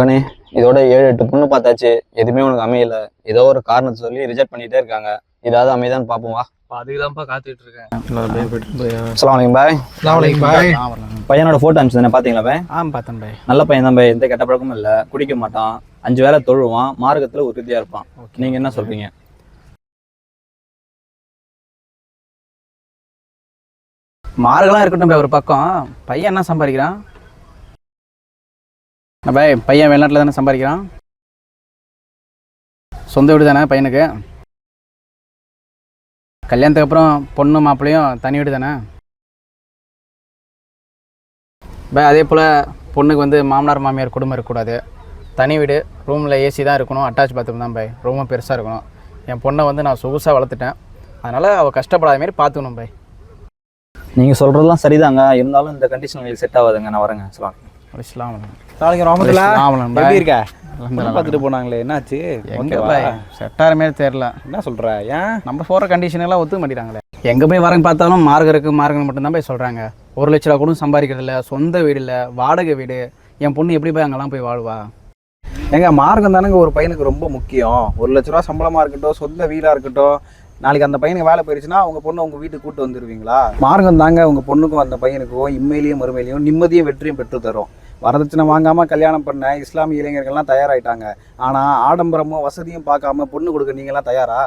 மகனே, இதோட 7, 8 பொண்ணு பார்த்தாச்சு. எதுவுமே உனக்கு அமையல. ஏதோ ஒரு காரணத்தை சொல்லி ரிஜெக்ட் பண்ணிட்டே இருக்காங்க. ஏதாவது அமைதான்னு பார்ப்போம் வா. அதுக்கு தான்ப்பா காத்துட்டு இருக்கேன். அஸ்ஸலாமு அலைக்கும் பாய். அஸ்ஸலாமு அலைக்கும் பாய். பையனோட ஃபோட்டோ அனுப்பிச்சேன் பார்த்தீங்களா பாய்? பார்த்தேன் பாய். நல்ல பையன் தான் பாய். எந்த கெட்ட பழக்கமும் இல்லை. குடிக்க மாட்டான். 5 வேளை தொழுவான். மார்க்கத்தில் உறுதியாக இருப்பான். நீங்கள் என்ன சொல்றீங்க? மார்கெல்லாம் இருக்கட்டும் பாய் ஒரு பக்கம். பையன் என்ன சம்பாதிக்கிறான் பாய்? பையன் வெளிநாட்டில் தானே சம்பாதிக்கிறான். சொந்த வீடு தானே பையனுக்கு. கல்யாணத்துக்கு அப்புறம் பொண்ணு மாப்பிள்ளையும் தனி வீடு தானே பாய். அதே போல் பொண்ணுக்கு வந்து மாமனார் மாமியார் குடும்பம் இருக்கக்கூடாது. தனி வீடு, ரூமில் ஏசி தான் இருக்கணும். அட்டாச் பாத்ரூம் தான் பாய். ரூமும் பெருசாக இருக்கணும். என் பொண்ணை வந்து நான் சொகுசாக வளர்த்துட்டேன். அதனால் அவள் கஷ்டப்படாத மாரி பார்த்துக்கணும் பாய். நீங்கள் சொல்கிறதெல்லாம் சரிதாங்க. இருந்தாலும் இந்த கண்டிஷன் உங்களுக்கு செட் ஆகாதுங்க. நான் வரேங்க. இஸ்லாம் எப்படி இருக்க? பார்த்துட்டு போனாங்களே, என்னாச்சு? செட்டார மாரி தெரியல. என்ன சொல்ற? ஏன் நம்ம போகிற கண்டிஷனெல்லாம் ஒத்துக்க மாட்டேங்கிறாங்களே. எங்கே போய் வரங்க பார்த்தாலும் மார்க் இருக்குது மார்க்குன்னு மட்டும்தான் போய் சொல்கிறாங்க. 1 லட்ச ரூபா கூட சம்பாதிக்கிறது இல்லை. சொந்த வீடு இல்லை, வாடகை வீடு. என் பொண்ணு எப்படி போய் அங்கெல்லாம் போய் வாழ்வா? எங்க மார்க்கம் தானேங்க ஒரு பையனுக்கு ரொம்ப முக்கியம். 1 லட்ச ரூபா சம்பளமாக இருக்கட்டும், சொந்த வீடாக இருக்கட்டும், நாளைக்கு அந்த பையனுக்கு வேலை போயிடுச்சுன்னா அவங்க பொண்ணு உங்கள் வீட்டுக்கு கூட்டு வந்துடுவீங்களா? மார்க்கம் தாங்க உங்கள் பொண்ணுக்கும் அந்த பையனுக்கும் இம்மையிலையும் மறுமையிலையும் நிம்மதியும் வெற்றியும் பெற்று தரும். வரதட்சணை வாங்காமல் கல்யாணம் பண்ண இஸ்லாமிய இளைஞர்கள்லாம் தயாராகிட்டாங்க. ஆனால் ஆடம்பரமும் வசதியும் பார்க்காம பொண்ணு கொடுக்க நீங்களாம் தயாரா?